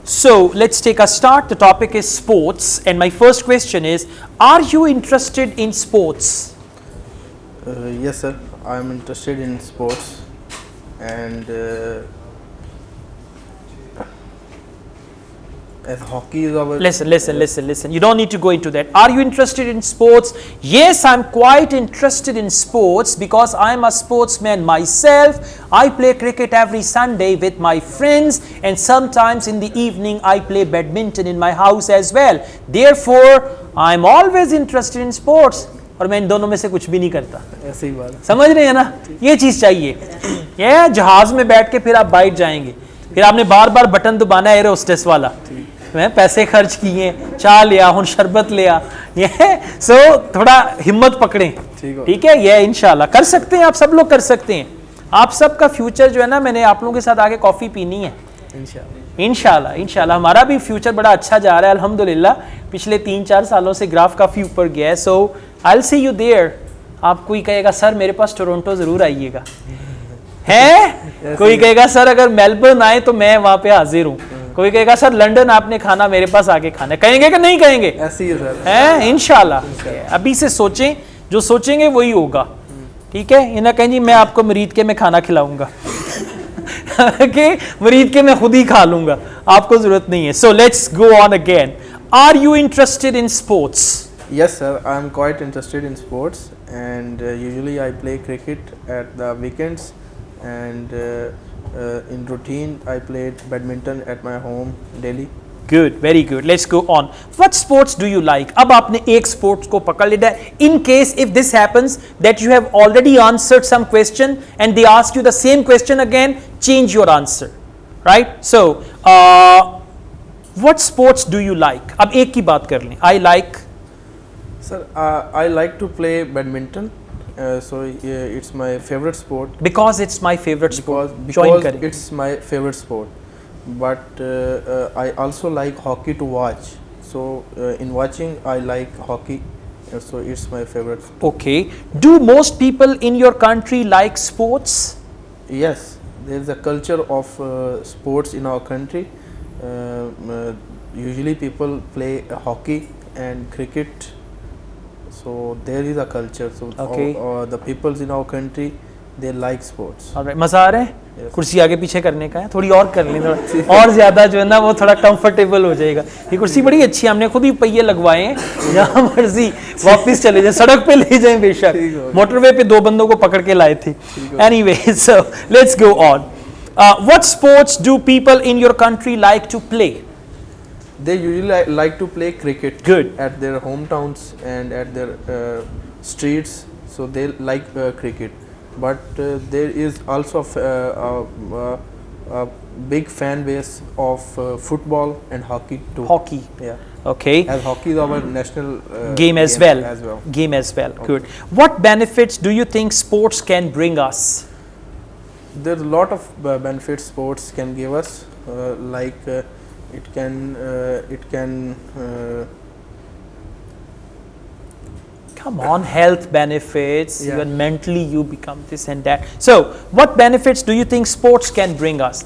So let's take a start. The topic is sports, and my first question is: are you interested in sports? Yes, sir. I am interested in sports, and as hockey is our. Listen. You don't need to go into that. Are you interested in sports? Yes, I'm quite interested in sports because I'm a sportsman myself. I play cricket every Sunday with my friends, and sometimes in the evening I play badminton in my house as well. Therefore, I'm always interested in sports. और मैं इन दोनों में से कुछ भी नहीं करता. ऐसी बात है. समझ रहे हैं ना? ये चीज़ चाहिए. ये जहाज में बैठ के फिर आप बाइट जाएंगे. फिर आपने बार बार बटन दबाना है एयर होस्टेस वाला. मैं पैसे खर्च किए, चाय लिया, हुन शरबत लिया. ये सो थोड़ा हिम्मत पकड़ें. ठीक है, ये इंशाल्लाह कर सकते हैं. आप सब लोग कर सकते हैं. आप सबका फ्यूचर जो है ना, मैंने आप लोगों के साथ आगे कॉफ़ी पीनी है इंशाल्लाह. हमारा भी फ्यूचर बड़ा अच्छा जा रहा है अल्हम्दुलिल्लाह. पिछले 3-4 सालों से ग्राफ काफ़ी ऊपर गया है. So I will see you there. आप कोई कहेगा सर मेरे पास टोरंटो ज़रूर आइएगा, है कोई कहेगा सर अगर मेलबर्न आए तो मैं वहाँ पे हाजिर हूँ. कोई कहेगा सर लंदन आपने खाना मेरे पास आके खाना है. कहेंगे कि नहीं कहेंगे? ऐसी है सर. है इंशाल्लाह. अभी से सोचें, जो सोचेंगे वही होगा. ठीक है, ये ना कहें जी मैं आपको मरीद के मैं खाना खिलाऊंगा कि मरीद के मैं खुद ही खा लूंगा. आपको जरूरत नहीं है. So let's go on again. Are you interested in sports? Yes, sir. I am quite interested in sports, and usually I play cricket at the weekends, and in routine I play badminton at my home daily. Good, very good. Let's go on. What sports do you like? अब आपने एक sports को पकड़ लिया. In case if this happens that you have already answered some question and they ask you the same question again, change your answer, right? So, what sports do you like? अब एक की बात कर लें. I like. Sir, I like to play badminton. So it's my favorite sport. Because it's my favorite sport. Because it's my favorite sport. But I also like hockey to watch. So in watching, I like hockey. So it's my favorite sport. Okay. Do most people in your country like sports? Yes, there is a culture of sports in our country. Usually people play hockey and cricket. So there is a culture. So okay. The peoples in our country, they like sports. Alright. मज़ा आ रहा है? Yes. कुर्सी आगे पीछे करने का है. थोड़ी और कर लें, थोड़ा और ज़्यादा जो है ना वो थोड़ा कंफर्टेबल हो जाएगा. ये कुर्सी बड़ी अच्छी है, हमने खुद ही पहिए लगवाए हैं. जहाँ मर्जी वापस चले जाए, सड़क पे ले जाएं बेशक. मोटरवे पे 2 बंदों को पकड़ के लाए थे. Anyway, so let's go on. What sports do people in your country like to play? They usually like to play cricket. Good. At their hometowns and at their streets. So they like cricket. But there is also a big fan base of football and hockey too. Hockey. Yeah. Okay. As hockey is our national game as well. Game as well. Okay. Good. What benefits do you think sports can bring us? There's a lot of benefits sports can give us. Like it can come on, health benefits. Yeah. Even mentally you become this and that. So what benefits do you think sports can bring us?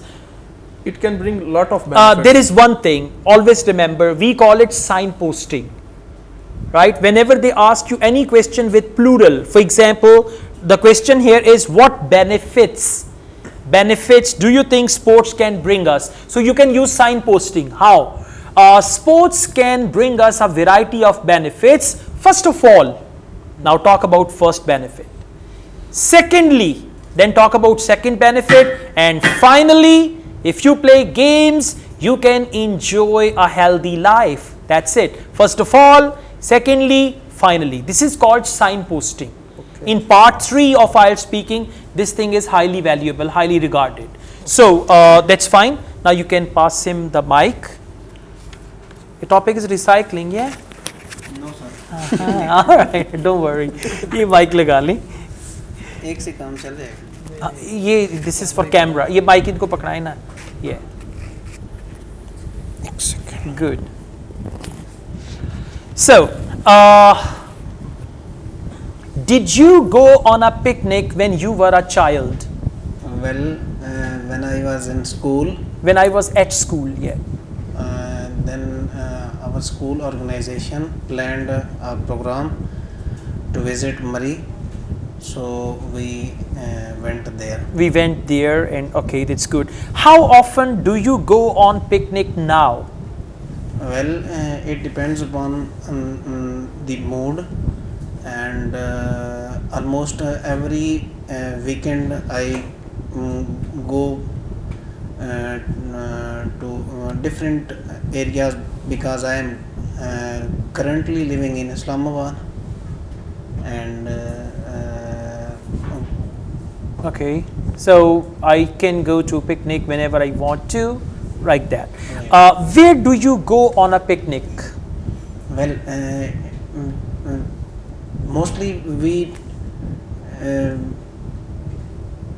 It can bring a lot of benefits. There is one thing, always remember, we call it signposting, right? Whenever they ask you any question with plural, for example, the question here is what benefits do you think sports can bring us? So you can use signposting. How? Sports can bring us a variety of benefits. First of all, now talk about first benefit. Secondly, then talk about second benefit. And finally, if you play games, you can enjoy a healthy life. That's it. First of all, secondly, finally. This is called signposting. Okay. In part 3 of IELTS speaking, this thing is highly valuable, highly regarded. So that's fine. Now you can pass him the mic. The topic is recycling, yeah? No, sir. All right, don't worry. ये mic लगा लें. एक से काम चल जाएगा. ये this is for camera. ये mic इनको पकड़ाए ना. Yeah. Good. So, did you go on a picnic when you were a child? Well, when I was in school. When I was at school, yeah. then our school organization planned a program to visit Murray, so we went there. We went there, and okay, that's good. How often do you go on picnic now? Well, it depends upon the mood, and almost every weekend I go to different areas, because I am currently living in Islamabad, and Okay, so I can go to picnic whenever I want to, like that. Where do you go on a picnic? well, mostly we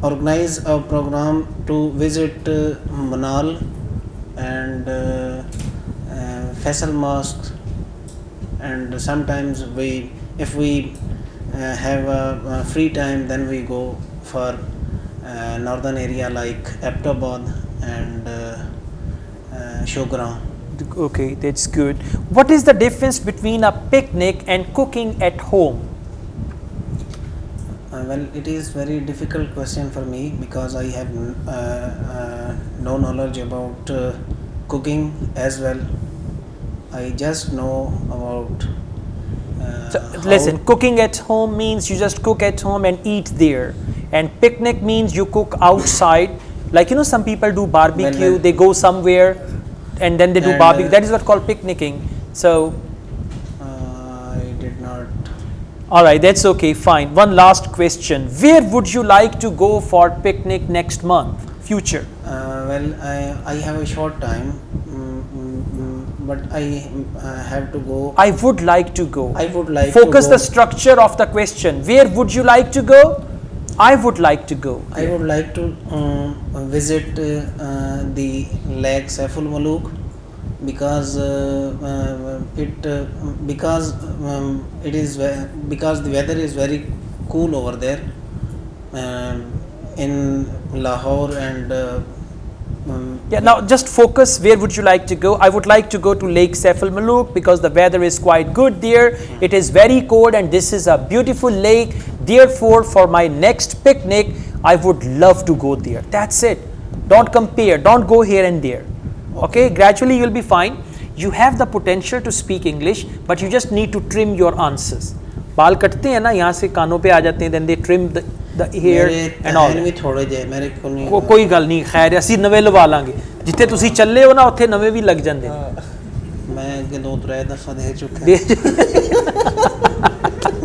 organize a program to visit Manal and Faisal Mosque, and sometimes if we have a free time, then we go for northern area like Aptabad and Showground. Okay, that's good. What is the difference between a picnic and cooking at home? Well, it is very difficult question for me, because I have no knowledge about cooking as well. I just know about So, listen, cooking at home means you just cook at home and eat there, and picnic means you cook outside. Like, you know, some people do barbecue, Well, they go somewhere and then they do And, barbecue. That is what called picnicking. So, I did not. all right, that's okay, fine. One last question. Where would you like to go for picnic next month, future? Well, I have a short time, but I have to go. I would like to go. I would like Focus to the go. structure of the question. Where would you like to go? I would like to go. I would like to visit the Lake Saiful Malook, because because the weather is very cool over there in Lahore, and Yeah, now just focus. Where would you like to go? I would like to go to Lake Saiful Malook because the weather is quite good there. It is very cold and this is a beautiful lake. Therefore, for my next picnic, I would love to go there. That's it. Don't compare. Don't go here and there. Okay, gradually you'll be fine. You have the potential to speak English, but you just need to trim your answers. बाल कटते हैं ना, यहाँ से कानों पे आ जाते हैं, then they trim the hair and all. ਵੀ ਥੋੜੇ ਜਿਹੇ ਮੇਰੇ ਕੋਲ ਨਹੀਂ ਕੋਈ ਗੱਲ ਨਹੀਂ, ਖੈਰ ਅਸੀਂ ਨਵੇਂ ਲਵਾ ਲਾਂਗੇ. ਜਿੱਥੇ ਤੁਸੀਂ ਚੱਲੇ ਹੋ ਨਾ, ਉੱਥੇ ਨਵੇਂ ਵੀ ਲੱਗ ਜਾਂਦੇ ਨੇ. ਮੈਂ ਅੱਗੇ 2-3 ਦਫਾ ਦੇ ਚੁੱਕਾ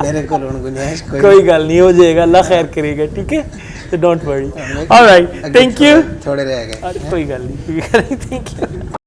ਮੇਰੇ ਕੋਲ ਹੁਣ ਗੁੰਜਾਇਸ਼ ਕੋਈ ਗੱਲ ਨਹੀਂ, ਹੋ ਜਾਏਗਾ, ਅੱਲਾ ਖੈਰ ਕਰੇਗਾ. ਠੀਕ ਹੈ, so don't worry. All right, thank you. ਥੋੜੇ ਰਹਿ ਗਏ. ਕੋਈ ਗੱਲ ਨਹੀਂ, ਥੈਂਕ ਯੂ.